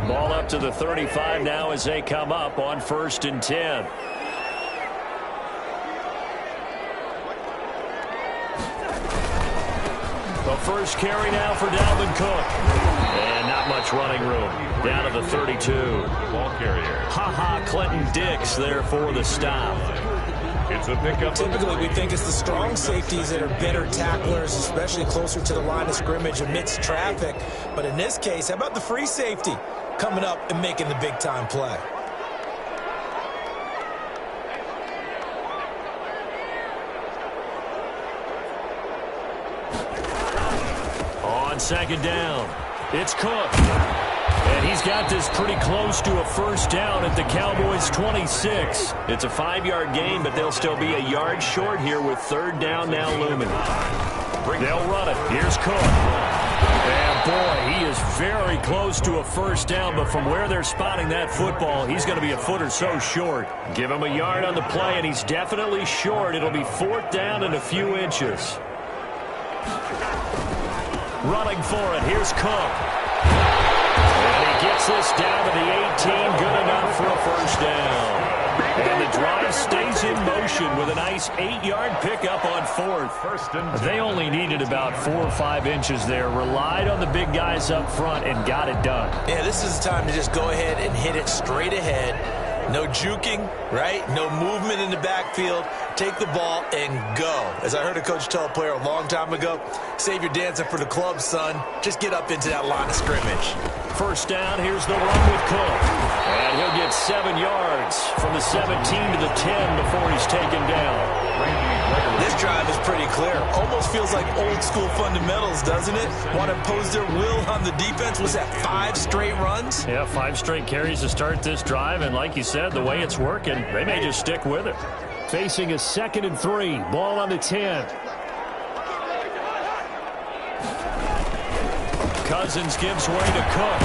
Ball up to the 35 now as they come up on 1st and 10. The first carry now for Dalvin Cook. And not much running room. Down to the 32. Ball carrier. Ha-ha, Clinton Dix there for the stop. It's a pickup. Typically, we think it's the strong safeties that are better tacklers, especially closer to the line of scrimmage amidst traffic. But in this case, how about the free safety coming up and making the big-time play? On 2nd down, it's Cook. And he's got this pretty close to a first down at the Cowboys' 26. It's a 5-yard gain, but they'll still be a yard short here with 3rd down now looming. They'll run it. Here's Cook. And, boy, he is very close to a first down, but from where they're spotting that football, he's going to be a foot or so short. Give him a yard on the play, and he's definitely short. It'll be 4th down and a few inches. Running for it. Here's Cook. And he gets this down to the 18. Good enough for a first down. And the drive stays in motion with a nice 8-yard pickup on 4th. They only needed about 4 or 5 inches there. Relied on the big guys up front and got it done. Yeah, this is the time to just go ahead and hit it straight ahead. No juking, right? No movement in the backfield. Take the ball and go. As I heard a coach tell a player a long time ago, save your dancing for the club, son. Just get up into that line of scrimmage. First down, here's the run with Cook. And he'll get 7 yards from the 17 to the 10 before he's taken down. This drive is pretty clear. Almost feels like old school fundamentals, doesn't it? Want to impose their will on the defense. Was that 5 straight runs? Yeah, 5 straight carries to start this drive. And like you said, the way it's working, they may just stick with it. Facing a 2nd and 3. Ball on the 10. Cousins gives way to Cook.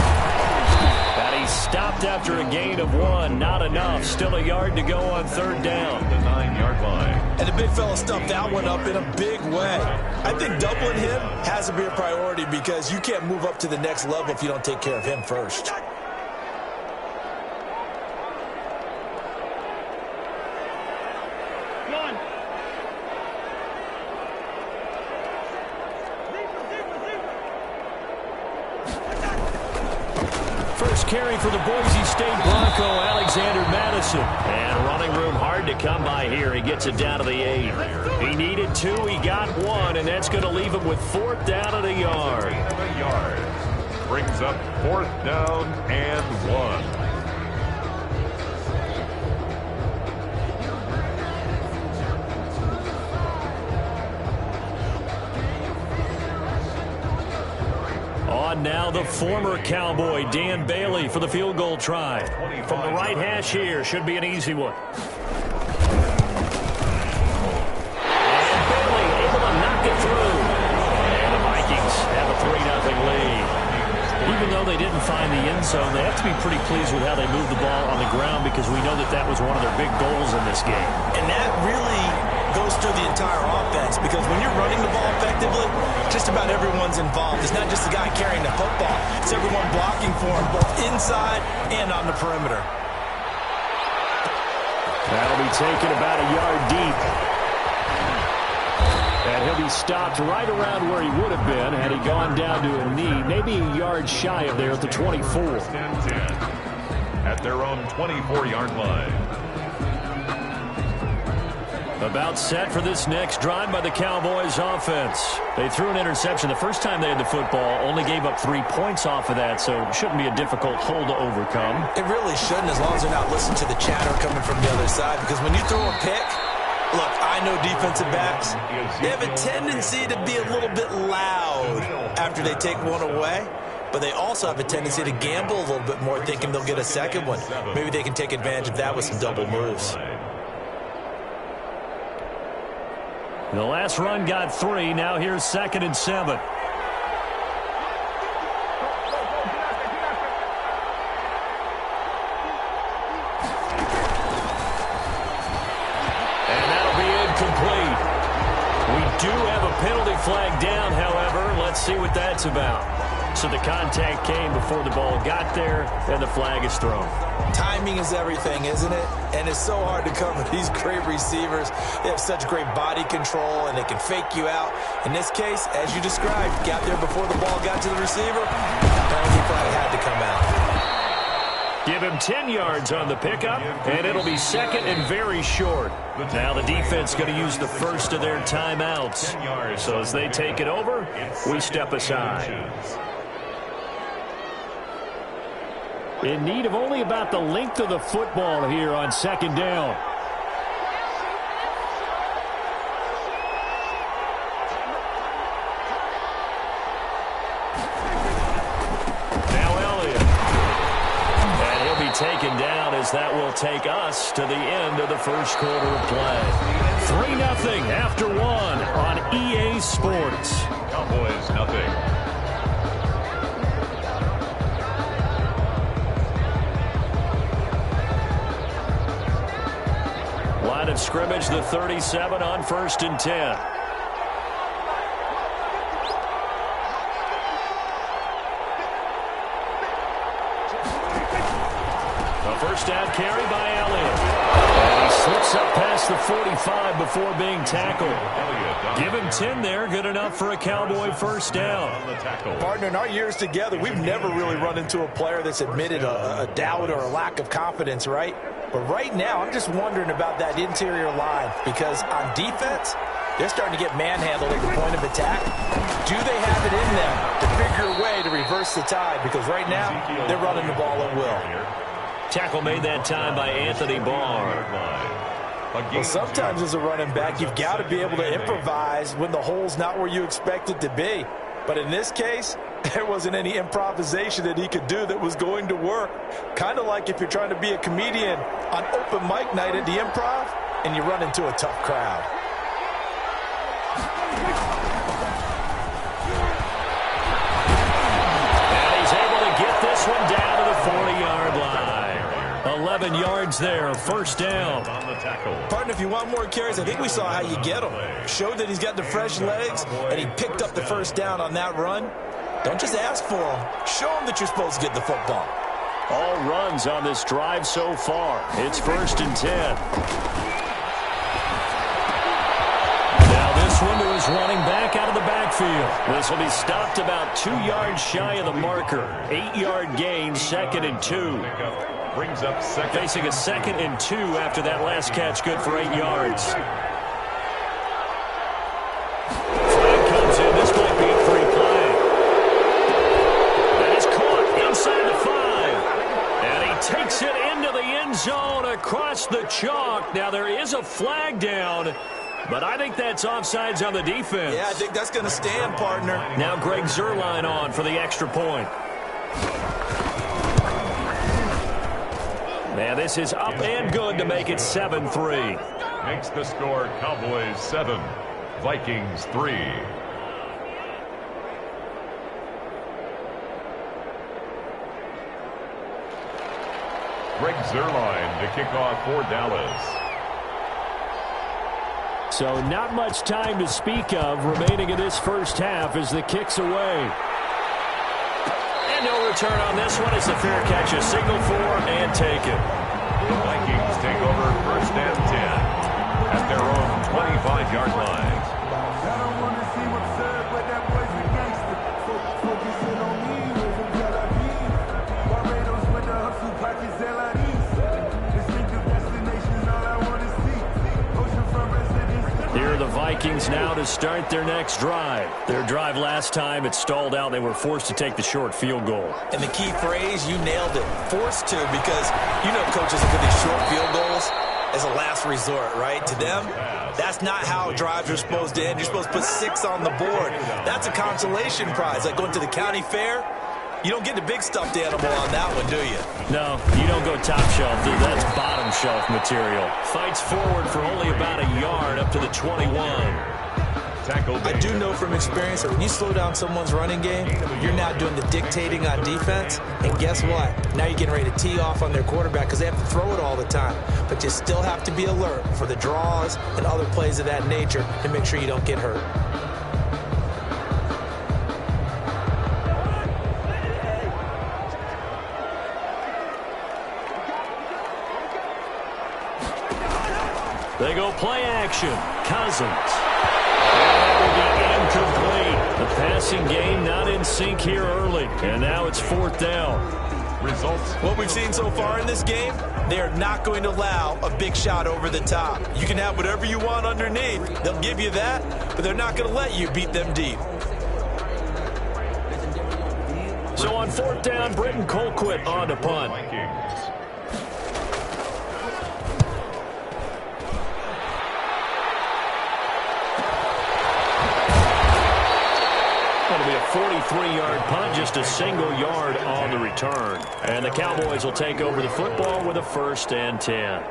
And he's stopped after a gain of 1. Not enough. Still a yard to go on 3rd down. The 9-yard line. And the big fella stuffed that one up in a big way. I think doubling him has to be a priority because you can't move up to the next level if you don't take care of him first. First carry for the Boise State Bronco, Alexander Madison. And running room hard to come by here. He gets it down to the 8. He needed 2. He got 1, and that's going to leave him with 4th down and a yard. Brings up 4th down and 1. On now the former Cowboy, Dan Bailey, for the field goal try. From the right hash here, should be an easy one. And Bailey able to knock it through. And the Vikings have a 3-0 lead. Even though they didn't find the end zone, they have to be pretty pleased with how they moved the ball on the ground because we know that that was one of their big goals in this game. And that really goes through the entire offense because when you're running the ball effectively, just about everyone's involved. It's not just the guy carrying the football. It's everyone blocking for him, both inside and on the perimeter. That'll be taken about a yard deep. And he'll be stopped right around where he would have been had he gone down to a knee, maybe a yard shy of there at the 24. At their own 24-yard line. About set for this next drive by the Cowboys offense. They threw an interception the first time they had the football, only gave up 3 points off of that, so it shouldn't be a difficult hole to overcome. It really shouldn't as long as they're not listening to the chatter coming from the other side because when you throw a pick, look, I know defensive backs, they have a tendency to be a little bit loud after they take one away. But they also have a tendency to gamble a little bit more, thinking they'll get a second one. Maybe they can take advantage of that with some double moves. The last run got 3. Now here's 2nd and 7. And that'll be incomplete. We do have a penalty flag down, however. Let's see what that's about. So the contact came before the ball got there, and the flag is thrown. Timing is everything, isn't it? And it's so hard to cover these great receivers. They have such great body control, and they can fake you out. In this case, as you described, got there before the ball got to the receiver. Penalty flag had to come out. Give him 10 yards on the pickup, and it'll be second and very short. Now the defense going to use the first of their timeouts. So as they take it over, we step aside. In need of only about the length of the football here on second down. Taken down as that will take us to the end of the first quarter of play. 3-0 after one on EA Sports. Cowboys nothing. Line of scrimmage, the 37 on 1st and 10. First down carry by Elliott. And he slips up past the 45 before being tackled. Give him 10 there. Good enough for a Cowboy first down. Partner, in our years together, we've never really run into a player that's admitted a doubt or a lack of confidence, right? But right now, I'm just wondering about that interior line because on defense, they're starting to get manhandled at the point of attack. Do they have it in them to figure a way to reverse the tide? Because right now, they're running the ball at will. Tackle made that time by Anthony Barr. Well, sometimes as a running back, you've got to be able to improvise when the hole's not where you expect it to be. But in this case, there wasn't any improvisation that he could do that was going to work. Kind of like if you're trying to be a comedian on open mic night at the Improv and you run into a tough crowd. And he's able to get this one down to the 40-yard line. 11 yards there, first down. Partner, if you want more carries, I think we saw how you get them. Showed that he's got the fresh legs, and he picked up the first down on that run. Don't just ask for them. Show them that you're supposed to get the football. All runs on this drive so far. It's 1st and 10. Now this one to his running back out of the backfield. This will be stopped about 2 yards shy of the marker. 8-yard gain, 2nd and 2. Brings up second. Facing a 2nd and 2 after that last catch, good for 8 yards. Flag comes in. This might be a free play. That is caught inside the 5. And he takes it into the end zone across the chalk. Now there is a flag down, but I think that's offsides on the defense. Yeah, I think that's going to stand, partner. Now Greg Zuerlein on for the extra point. Now this is up and good to make it 7-3. Makes the score Cowboys 7, Vikings 3. Greg Zuerlein to kick off for Dallas. So not much time to speak of remaining in this first half as the kick's away. And no return on this one as the fair catch is signaled for and taken. The Vikings take over 1st and 10 at their own 25-yard line. Here are the Vikings now to start their next drive. Their drive last time, it stalled out. They were forced to take the short field goal. And the key phrase, you nailed it, forced to, because you know coaches look at these short field goals as a last resort, right? To them, that's not how drives are supposed to end. You're supposed to put 6 on the board. That's a consolation prize, like going to the county fair. You don't get the big stuffed animal on that one, do you? No, you don't go top shelf. That's bottom shelf material. Fights forward for only about a yard up to the 21. I do know from experience that when you slow down someone's running game, you're now doing the dictating on defense. And guess what? Now you're getting ready to tee off on their quarterback because they have to throw it all the time. But you still have to be alert for the draws and other plays of that nature to make sure you don't get hurt. They go play action. Cousins. And that will be incomplete. The passing game not in sync here early. And now it's 4th down. Results. What we've seen so far in this game, they are not going to allow a big shot over the top. You can have whatever you want underneath. They'll give you that, but they're not going to let you beat them deep. So on 4th down, Britton Colquitt on to punt. Vikings. It'll be a 43-yard punt, just a single yard on the return. And the Cowboys will take over the football with a 1st and 10.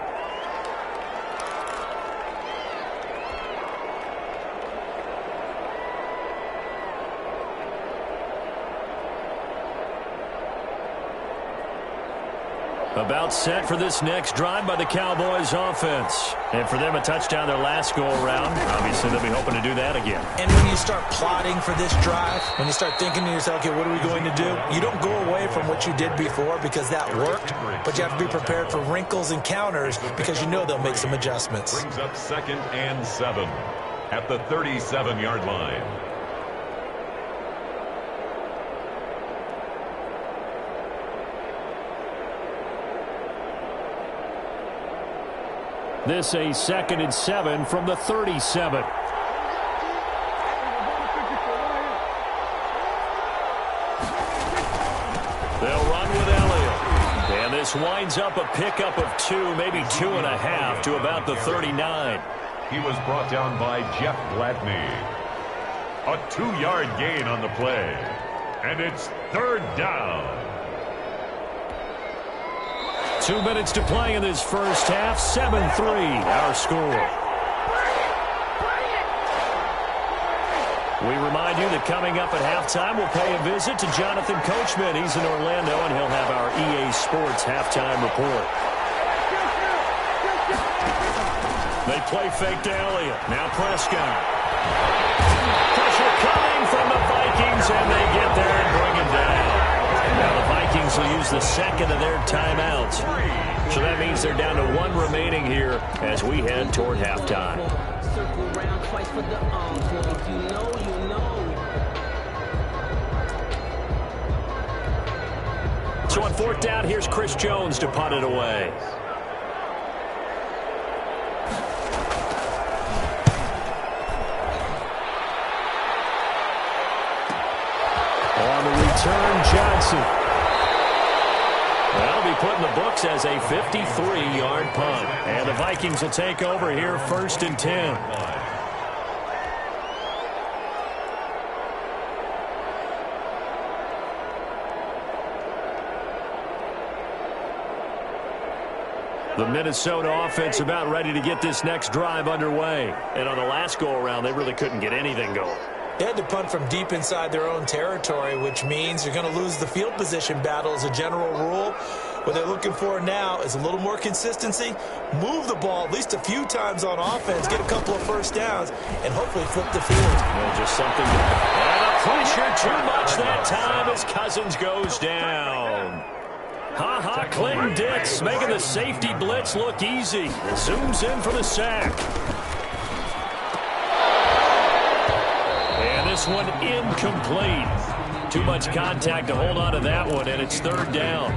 About set for this next drive by the Cowboys offense. And for them, a touchdown their last go-around. Obviously, they'll be hoping to do that again. And when you start plotting for this drive, when you start thinking to yourself, okay, what are we going to do? You don't go away from what you did before because that worked, but you have to be prepared for wrinkles and counters because you know they'll make some adjustments. Brings up 2nd and 7 at the 37-yard line. This a 2nd and 7 from the 37. They'll run with Elliott. And this winds up a pickup of 2, maybe 2.5 to about the 39. He was brought down by Jeff Gladney. A 2-yard gain on the play. And it's 3rd down. 2 minutes to play in this first half. 7-3, our score. We remind you that coming up at halftime, we'll pay a visit to Jonathan Coachman. He's in Orlando, and he'll have our EA Sports halftime report. They play fake to Elliott. Now Prescott. Pressure coming from the Vikings, and they get there and bring him down. Now the Vikings will use the 2nd of their timeouts. So that means they're down to 1 remaining here as we head toward halftime. So on 4th down, here's Chris Jones to punt it away. On the return, Johnson. That'll be put in the books as a 53-yard punt. And the Vikings will take over here 1st and 10. The Minnesota offense about ready to get this next drive underway. And on the last go-around, they really couldn't get anything going. They had to punt from deep inside their own territory, which means you're going to lose the field position battle as a general rule. What they're looking for now is a little more consistency, move the ball at least a few times on offense, get a couple of 1st downs, and hopefully flip the field. Well, just something. And a pressure too much that time as Cousins goes down. Clinton Dix making the safety blitz look easy. Zooms in for the sack. And this one incomplete. Too much contact to hold on to that one, and it's 3rd down.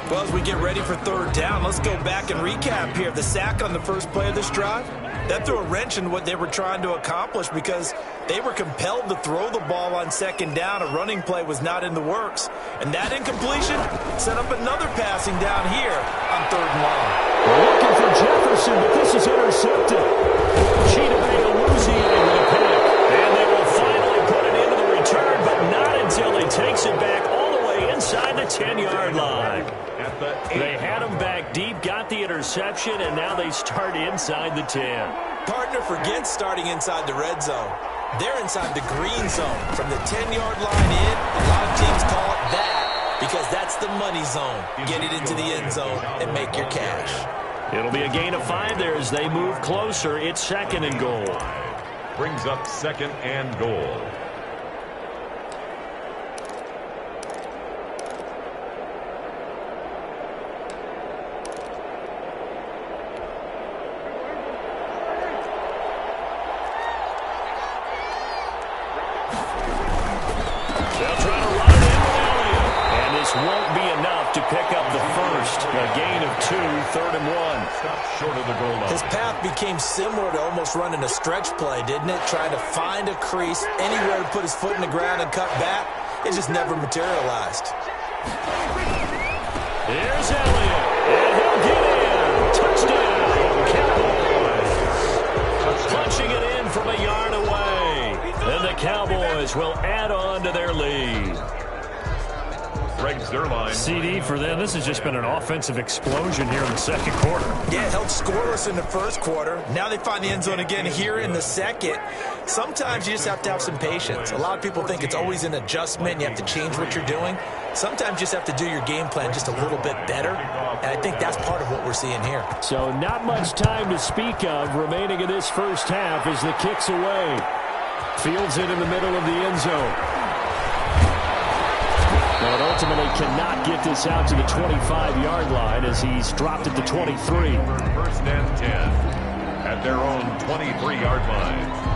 Well, as we get ready for 3rd down, let's go back and recap here. The sack on the first play of this drive, that threw a wrench in what they were trying to accomplish because they were compelled to throw the ball on 2nd down. A running play was not in the works. And that incompletion set up another passing down here on 3rd and long. We're looking for Jefferson, but this is intercepted. Cheetah with a pick. And they will finally put it into the return, but not until he takes it back all the way inside the 10-yard line. They had him back deep, got the interception, and now they start inside the 10. Partner forgets starting inside the red zone. They're inside the green zone. From the 10-yard line in, a lot of teams call it that because that's the money zone. Get it into the end zone and make your cash. It'll be a gain of 5 there as they move closer. It's 2nd and goal. Brings up 2nd and goal. won't be enough to pick up the first. A gain of 2, 3rd and 1. Stop short of the goal line. His path became similar to almost running a stretch play, didn't it? Trying to find a crease, anywhere to put his foot in the ground and cut back. It just never materialized. Here's Elliott, and he'll get in. Touchdown, Cowboys. Punching it in from a yard away. And the Cowboys will add on to their lead. Greg Zuerlein. CD for them. This has just been an offensive explosion here in the second quarter. Yeah, held scoreless in the first quarter. Now they find the end zone again here in the second. Sometimes you just have to have some patience. A lot of people think it's always an adjustment. You have to change what you're doing. Sometimes you just have to do your game plan just a little bit better. And I think that's part of what we're seeing here. So not much time to speak of remaining in this first half as the kick's away. Fields it in the middle of the end zone. Now it ultimately cannot get this out to the 25-yard line as he's dropped it to 23. First and 10 at their own 23-yard line.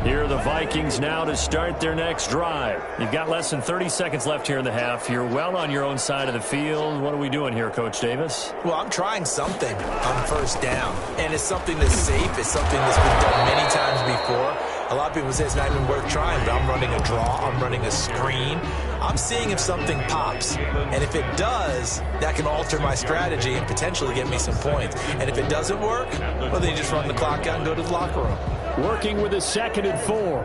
Here are the Vikings now to start their next drive. You've got less than 30 seconds left here in the half. You're well on your own side of the field. What are we doing here, Coach Davis? Well, I'm trying something on first down. And it's something that's safe. It's something that's been done many times before. A lot of people say it's not even worth trying, but I'm running a draw. I'm running a screen. I'm seeing if something pops. And if it does, that can alter my strategy and potentially get me some points. And if it doesn't work, well, then you just run the clock out and go to the locker room. Working with a 2nd and 4.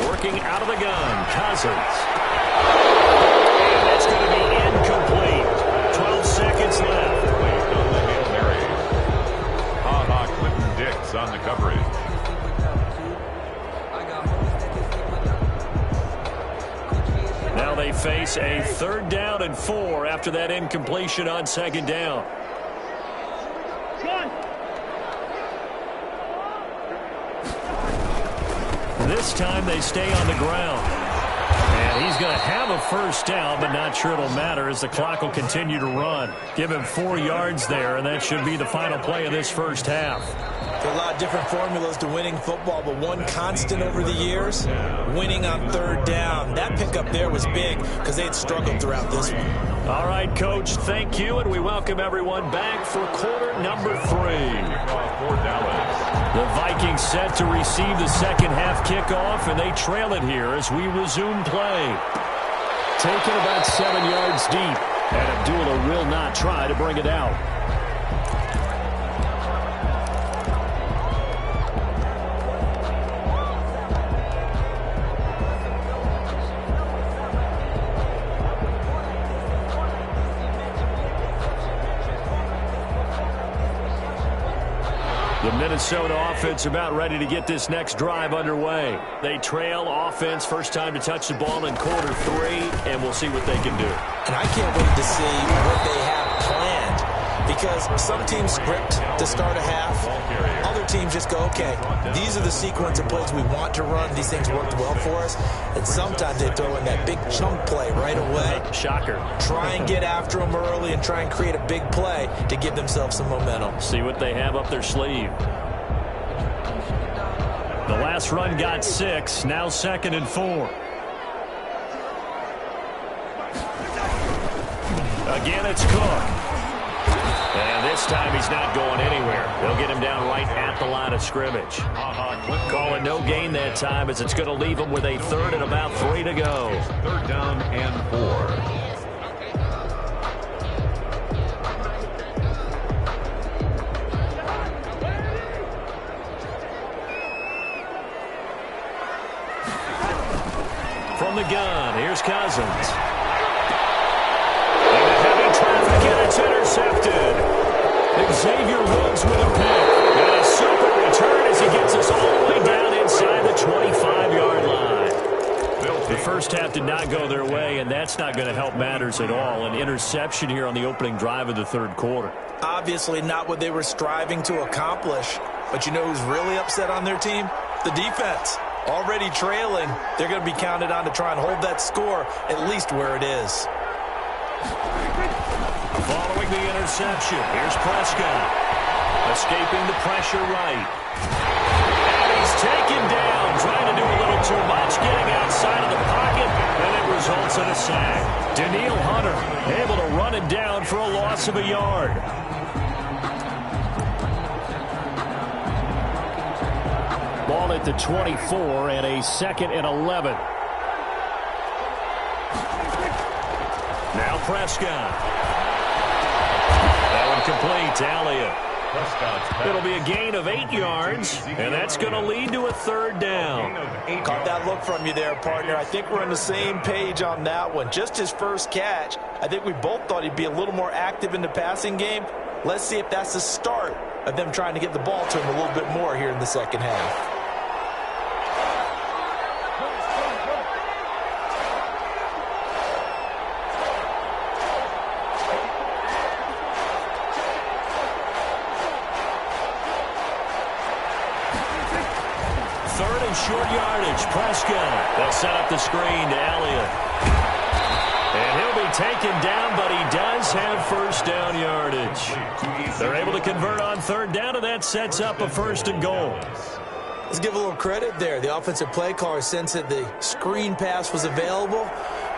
Working out of the gun, Cousins. And that's going to be incomplete. 12 seconds left. On the Hail Mary. Clinton Dix on the coverage. Now they face a 3rd down and 4 after that incompletion on 2nd down. This time they stay on the ground. And he's going to have a first down, but not sure it'll matter as the clock will continue to run. Give him 4 yards there, and that should be the final play of this first half. There are a lot of different formulas to winning football, but one constant over the years, winning on 3rd down. That pickup there was big because they had struggled throughout this one. All right, Coach, thank you, and we welcome everyone back for quarter number 3. For Dallas. The Vikings set to receive the second half kickoff, and they trail it here as we resume play. Taken about 7 yards deep, and Abdullah will not try to bring it out. The Minnesota offense about ready to get this next drive underway. They trail offense, first time to touch the ball in quarter 3, and we'll see what they can do. And I can't wait to see what they have planned because some teams script to start a half. Other teams just go, okay, these are the sequence of plays we want to run. These things worked well for us. And sometimes they throw in that big chunk play right away. Shocker. Try and get after them early and try and create a big play to give themselves some momentum. See what they have up their sleeve. The last run got 6, now 2nd and 4. Again, it's Cook. And this time he's not going anywhere. They'll get him down right at the line of scrimmage. Call it no gain that time as it's going to leave him with a 3rd and about 3 to go. 3rd down and 4. From the gun, here's Cousins. And the heavy traffic, and it's intercepted. Xavier Woods with a pick. And a super return as he gets us all the way down inside the 25-yard line. The first half did not go their way, and that's not going to help matters at all. An interception here on the opening drive of the 3rd quarter. Obviously not what they were striving to accomplish. But you know who's really upset on their team? The defense. Already trailing, they're going to be counted on to try and hold that score at least where it is. Following the interception, here's Prescott. Escaping the pressure right. And he's taken down, trying to do a little too much, getting outside of the pocket, and it results in a sack. Danielle Hunter able to run it down for a loss of a yard. Ball at the 24 and a 2nd and 11. Now Prescott. That one complete to Elliott. It'll be a gain of 8 yards, and that's going to lead to a 3rd down. Caught that look from you there, partner. I think we're on the same page on that one. Just his first catch. I think we both thought he'd be a little more active in the passing game. Let's see if that's the start of them trying to get the ball to him a little bit more here in the second half. Short yardage, Prescott. They'll set up the screen to Elliott. And he'll be taken down, but he does have 1st down yardage. They're able to convert on 3rd down, and that sets up a 1st and goal. Let's give a little credit there. The offensive play caller sensed that the screen pass was available.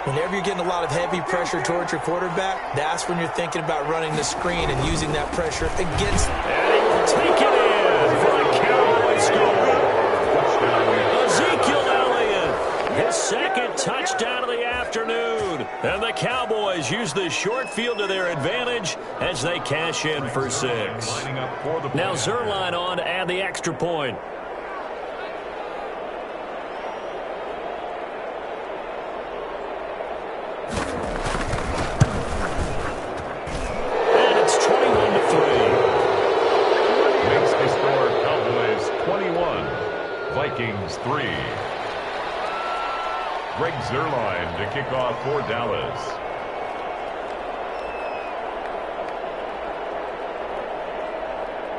Whenever you're getting a lot of heavy pressure towards your quarterback, that's when you're thinking about running the screen and using that pressure against. And he will take it in for a Cowboys goal. Ezekiel Elliott, his 2nd touchdown of the afternoon. And the Cowboys use the short field to their advantage as they cash in for 6. Now Zerline on to add the extra point. And it's 21-3. Makes the score Cowboys 21. Vikings 3. Greg Zerline to kick off for Dallas.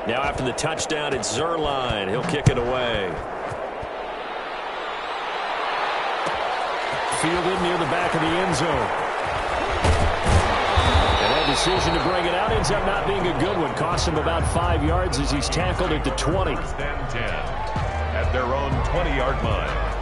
Now after the touchdown, it's Zerline. He'll kick it away. Fielded near the back of the end zone. And that decision to bring it out ends up not being a good one. Costs him about 5 yards as he's tackled at the 20. 10 at their own 20-yard line.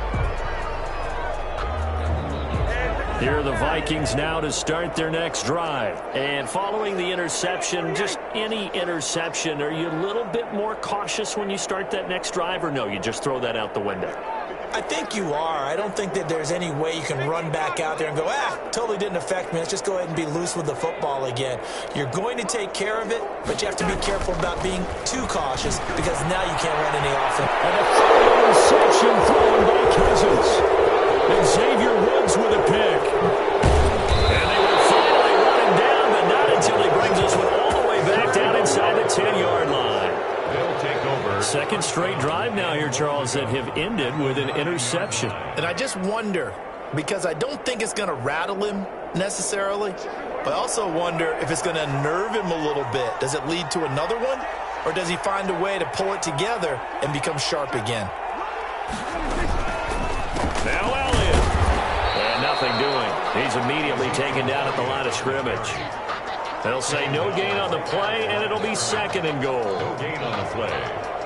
Here are the Vikings now to start their next drive. And following the interception, just any interception, are you a little bit more cautious when you start that next drive, or no, you just throw that out the window? I think you are. I don't think that there's any way you can run back out there and go, totally didn't affect me. Let's just go ahead and be loose with the football again. You're going to take care of it, but you have to be careful about being too cautious because now you can't run any offense. And a third interception thrown by Cousins. And Xavier Woods with a pick. And they will finally run him down, but not until he brings this one all the way back down inside the 10-yard line. They'll take over. 2nd straight drive now here, Charles, that have ended with an interception. And I just wonder, because I don't think it's going to rattle him necessarily, but I also wonder if it's going to nerve him a little bit. Does it lead to another one? Or does he find a way to pull it together and become sharp again? Now Elliott. And nothing doing. He's immediately taken down at the line of scrimmage. They'll say no gain on the play, and it'll be 2nd and goal. No gain on the play.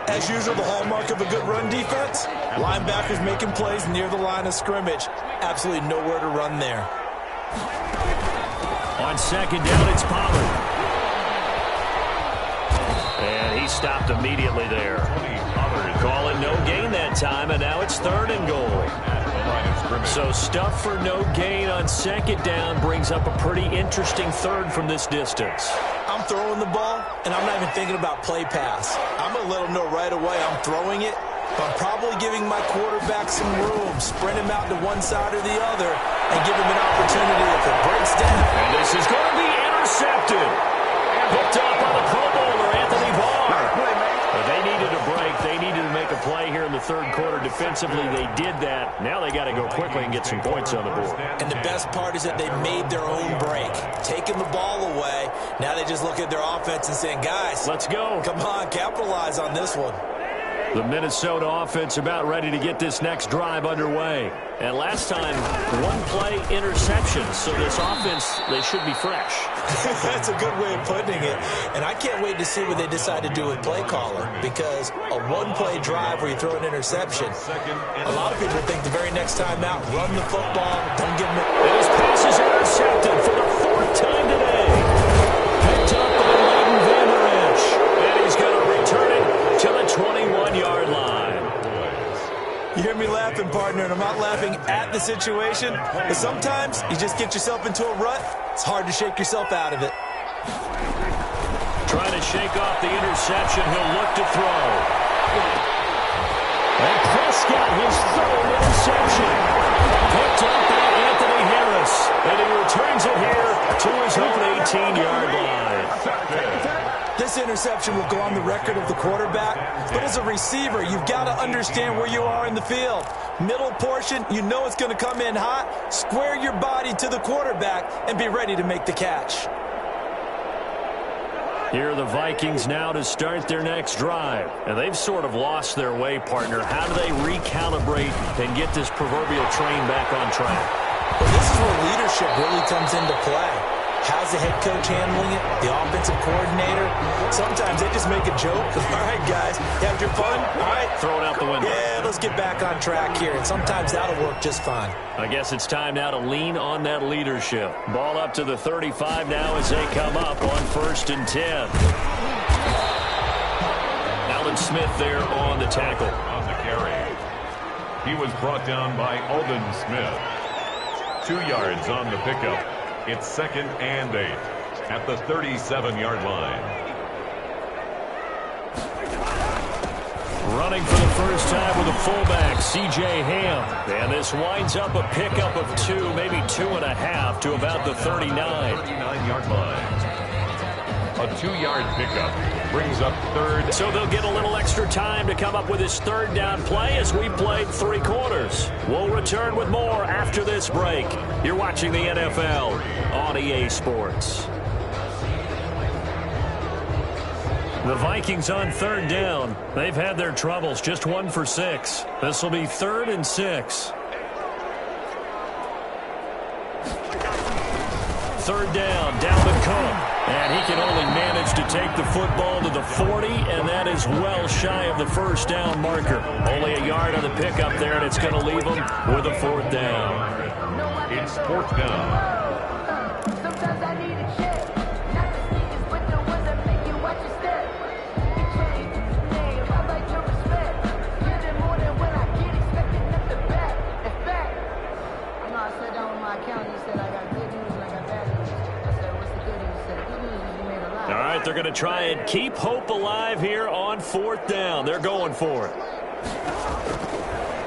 As usual, the hallmark of a good run defense, linebackers making plays near the line of scrimmage. Absolutely nowhere to run there. On 2nd down, it's Pollard. And he stopped immediately there. Call it no gain that time, and now it's 3rd and goal. So stuff for no gain on 2nd down brings up a pretty interesting 3rd from this distance. I'm throwing the ball, and I'm not even thinking about play pass. I'm going to let them know right away I'm throwing it, but I'm probably giving my quarterback some room, sprint him out to one side or the other, and give him an opportunity if it breaks down. And this is going to be intercepted. Hooked up on the Pro Bowler, Anthony Barr. But they needed a break. They needed to make a play here in the 3rd quarter. Defensively, they did that. Now they got to go quickly and get some points on the board. And the best part is that they made their own break, taking the ball away. Now they just look at their offense and saying, guys, let's go. Come on, capitalize on this one. The Minnesota offense about ready to get this next drive underway. And last time, one-play interception. So this offense, they should be fresh. That's a good way of putting it. And I can't wait to see what they decide to do with play calling, because a one-play drive where you throw an interception, a lot of people think the very next time out, run the football, don't give them And his pass is intercepted for the 4th time today. Picked up by Leighton Vander Esch. And he's going to return it to the 21-yard line. You hear me laughing, partner, and I'm not laughing at the situation, but sometimes you just get yourself into a rut. It's hard to shake yourself out of it. Trying to shake off the interception. He'll look to throw. And Prescott, his 3rd interception. Picked up by Anthony Harris. And he returns it here to his own 18-yard line. This interception will go on the record of the quarterback, but as a receiver, you've got to understand where you are in the field. Middle portion, you know it's going to come in hot. Square your body to the quarterback and be ready to make the catch. Here are the Vikings now to start their next drive. And they've sort of lost their way, partner. How do they recalibrate and get this proverbial train back on track? Well, this is where leadership really comes into play. How's the head coach handling it? The offensive coordinator? Sometimes they just make a joke. All right, guys, you having your fun? All right. Throw it out the window. Yeah, let's get back on track here. And sometimes that'll work just fine. I guess it's time now to lean on that leadership. Ball up to the 35 now as they come up on 1st and 10. Alden Smith there on the tackle. On the carry. He was brought down by Alden Smith. 2 yards on the pickup. It's 2nd and 8 at the 37-yard line. Running for the first time with a fullback, C.J. Ham. And this winds up a pickup of 2, maybe 2.5 to about the 39. 39-yard line. A 2-yard pickup brings up 3rd. So they'll get a little extra time to come up with his 3rd down play as we played 3 quarters. We'll return with more after this break. You're watching the NFL on EA Sports. The Vikings on 3rd down. They've had their troubles, just 1 for 6. This will be 3rd and 6. 3rd down, Dalvin Cook. And he can only manage to take the football to the 40, and that is well shy of the 1st down marker. Only a yard on the pickup there, and it's going to leave him with a 4th down. It's 4th down. Sometimes I need a check. Not the sneakers, but the ones that make you watch your step. You change the name, I like your respect. Get it more than when I get expected nothing back. In fact, I know I sat down with my accountant, he said I got good news and I got bad news. I said, what's the good news? He said, the good news is you made a lot. All right, they're going to try and keep hope alive here on 4th down. They're going for it.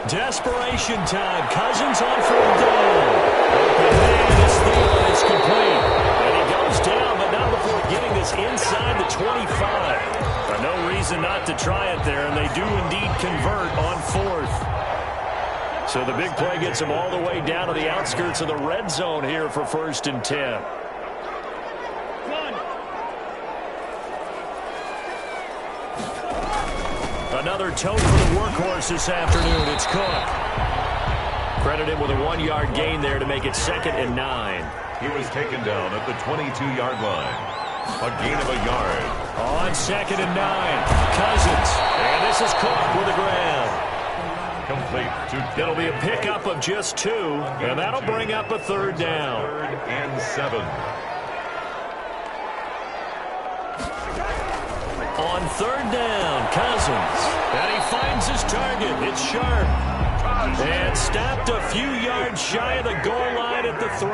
Desperation time. Cousins on 4th down. Open hand is Thielen. It's complete. And he goes down, but not before getting this inside the 25. But no reason not to try it there, and they do indeed convert on 4th. So the big play gets them all the way down to the outskirts of the red zone here for 1st and 10. Another tote for the workhorse this afternoon. It's Cook. Credit him with a 1-yard gain there to make it 2nd and 9. He was taken down at the 22-yard line. A gain of a yard. On 2nd and 9. Cousins. And this is Cook with the grab. Complete to It'll be a pickup of just 2, and that'll bring up a 3rd down. 3rd and 7. On 3rd down, Cousins. And he finds his target. It's Sharp. And stopped a few yards shy of the goal line at the 3.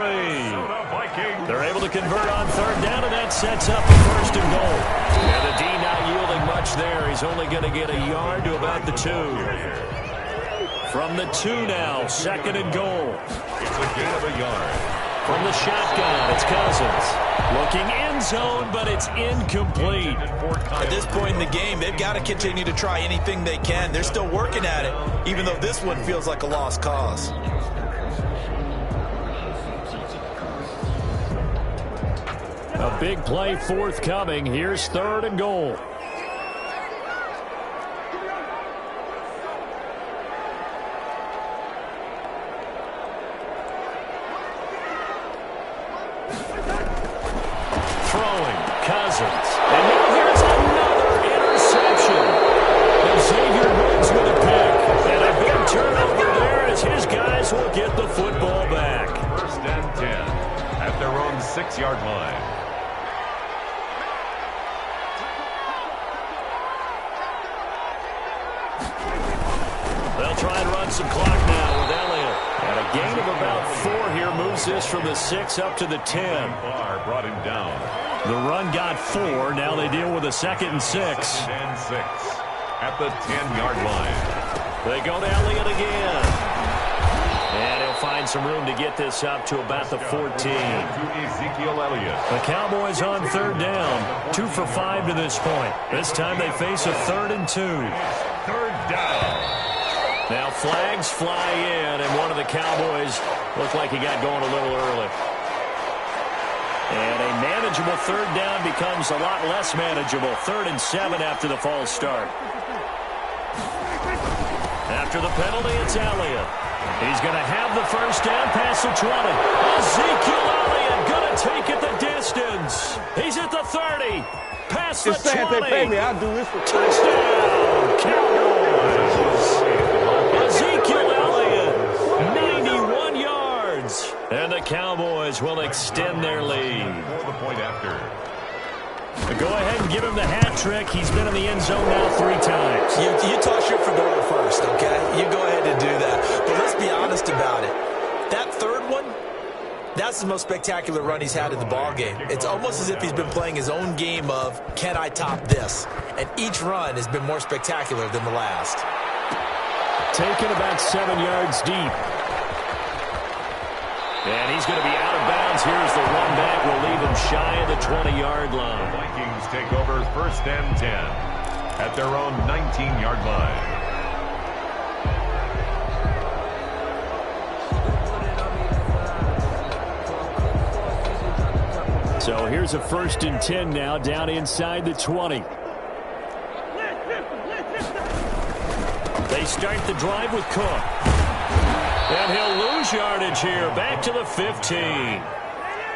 They're able to convert on 3rd down, and that sets up a 1st and goal. And the D not yielding much there. He's only going to get a yard to about the 2. From the 2 now, 2nd and goal. It's a gain of a yard. From the shotgun, it's Cousins. Looking end zone, but it's incomplete. At this point in the game, they've got to continue to try anything they can. They're still working at it, even though this one feels like a lost cause. A big play forthcoming. Here's 3rd and goal. 6-yard line. They'll try and run some clock now with Elliott. And a gain of about 4 here moves this from the 6 up to the 10. Barr brought him down. The run got 4. Now they deal with a 2nd and 6. 2nd and 6 at the 10-yard line. They go to Elliott again. And he'll find some room to get this up to about the 14. To Ezekiel Elliott. The Cowboys on 3rd down. 2 for 5 to this point. This time they face a 3rd and 2. 3rd down. Now flags fly in, and one of the Cowboys looked like he got going a little early. And a manageable 3rd down becomes a lot less manageable. 3rd and 7 after the false start. After the penalty, it's Elliott. He's going to have the 1st down past the 20. Ezekiel Elliott going to take it the distance. He's at the 30. Past the 20. Touchdown, Cowboys. Ezekiel Elliott, 91 yards. And the Cowboys will extend their lead. For the point after. Go ahead and give him the hat trick. He's been in the end zone now 3 times. You toss your fedora first, okay? You go ahead and do that. But let's be honest about it. That 3rd one, that's the most spectacular run he's had in the ballgame. It's almost as if he's been playing his own game of, can I top this? And each run has been more spectacular than the last. Taken about 7 yards deep. And he's going to be out of bounds. Here's the run back. Will leave him shy of the 20-yard line. Vikings take over 1st and 10 at their own 19-yard line. So here's a 1st and 10 now, down inside the 20. They start the drive with Cook. And he'll lose yardage here, back to the 15.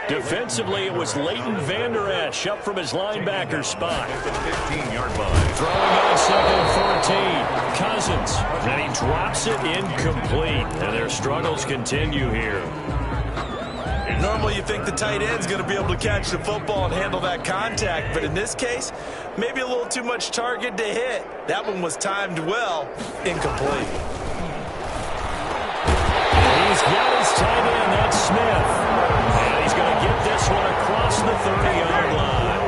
Defensively, it was Leighton Vander Esch up from his linebacker spot. At the 15-yard line. Throwing on 2nd and 14. Cousins. And he drops it incomplete. And their struggles continue here. Normally you think the tight end's going to be able to catch the football and handle that contact, but in this case, maybe a little too much target to hit. That one was timed well, incomplete. He's got his tight end, that's Smith. And he's going to get this one across the 30-yard line.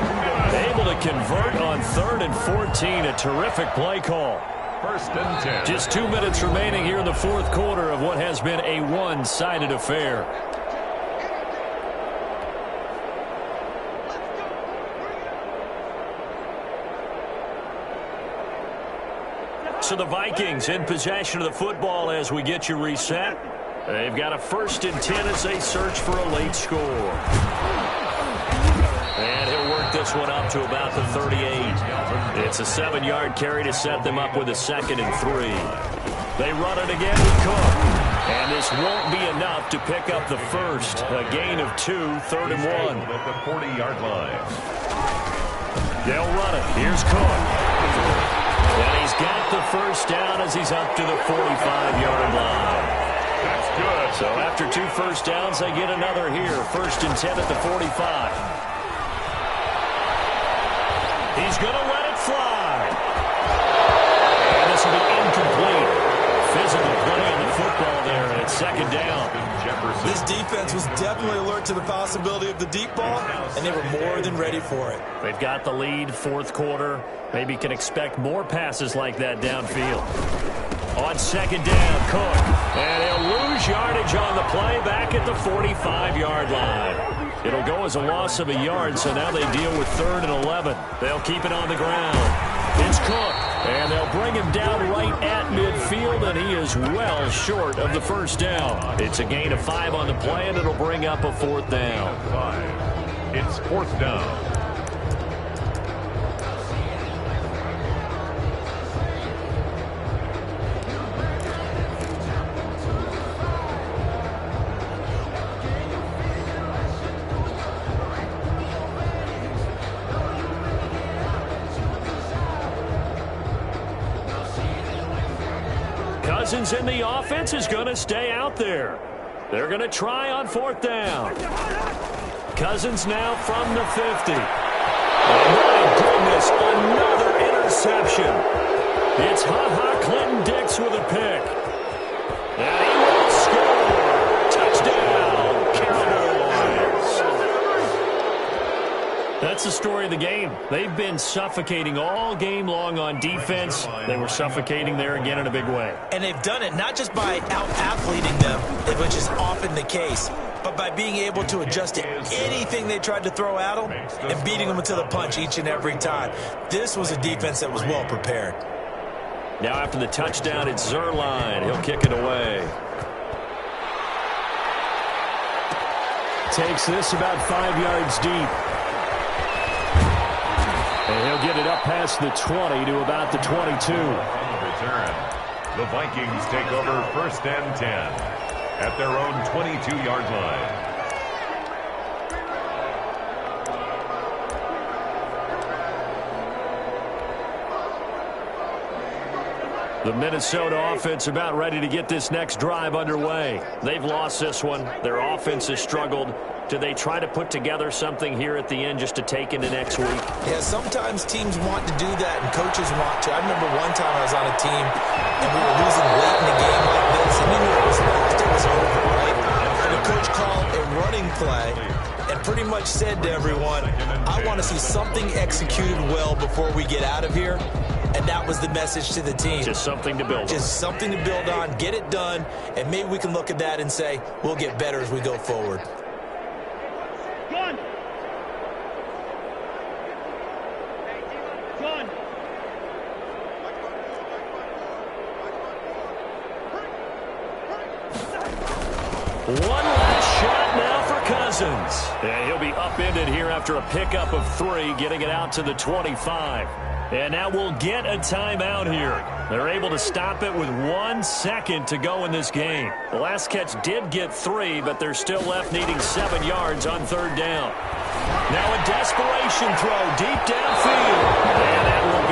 Able to convert on 3rd and 14, a terrific play call. 1st and 10. Just 2 minutes remaining here in the 4th quarter of what has been a one-sided affair. So the Vikings in possession of the football as we get you reset. They've got a 1st and 10 as they search for a late score. And he'll work this one up to about the 38. It's a 7-yard carry to set them up with a 2nd and 3. They run it again with Cook. And this won't be enough to pick up the 1st. A gain of 2, 3rd and 1. At the 40-yard line. They'll run it. Here's Cook. And he's got the 1st down as he's up to the 45-yard line. That's good. So after 2 first downs, they get another here. 1st and 10 at the 45. He's going to let it fly. And this will be incomplete. Physical play on the football there, and it's 2nd down. Jefferson. This defense was definitely alert to the possibility of the deep ball, and they were more than ready for it. They've got the lead, 4th quarter. Maybe can expect more passes like that downfield. On 2nd down, Cook. And he'll lose yardage on the play back at the 45-yard line. It'll go as a loss of a yard, so now they deal with 3rd and 11. They'll keep it on the ground. It's Cook. And they'll bring him down right at midfield, and he is well short of the 1st down. It's a gain of 5 on the play, and it'll bring up a 4th down. 5. It's 4th down. Cousins in the offense is going to stay out there. They're going to try on 4th down. Cousins now from the 50. Oh, my goodness, another interception. It's Ha-Ha Clinton-Dix with a pick. And he will score. Touchdown, Cowboys. That's the story of the game. They've been suffocating all game long on defense. They were suffocating there again in a big way. And they've done it not just by out-athleting them, which is often the case, but by being able to adjust to anything they tried to throw at them and beating them to the punch each and every time. This was a defense that was well prepared. Now after the touchdown, it's Zerline. He'll kick it away. Takes this about 5 yards deep. And he'll get it up past the 20 to about the 22. On the return, the Vikings take over 1st and 10 at their own 22-yard line. The Minnesota offense about ready to get this next drive underway. They've lost this one. Their offense has struggled. Do they try to put together something here at the end just to take into next week? Yeah, sometimes teams want to do that and coaches want to. I remember one time I was on a team and we were losing late in a game like this and you knew it was lost, it was over, right? And the coach called a running play and pretty much said to everyone, I want to see something executed well before we get out of here. And that was the message to the team. Just something to build on. Just something to build on, get it done, and maybe we can look at that and say, we'll get better as we go forward. One last shot now for Cousins. And he'll be upended here after a pickup of 3, getting it out to the 25. And now we'll get a timeout here. They're able to stop it with 1 second to go in this game. The last catch did get 3, but they're still left needing 7 yards on 3rd down. Now a desperation throw deep downfield. And that will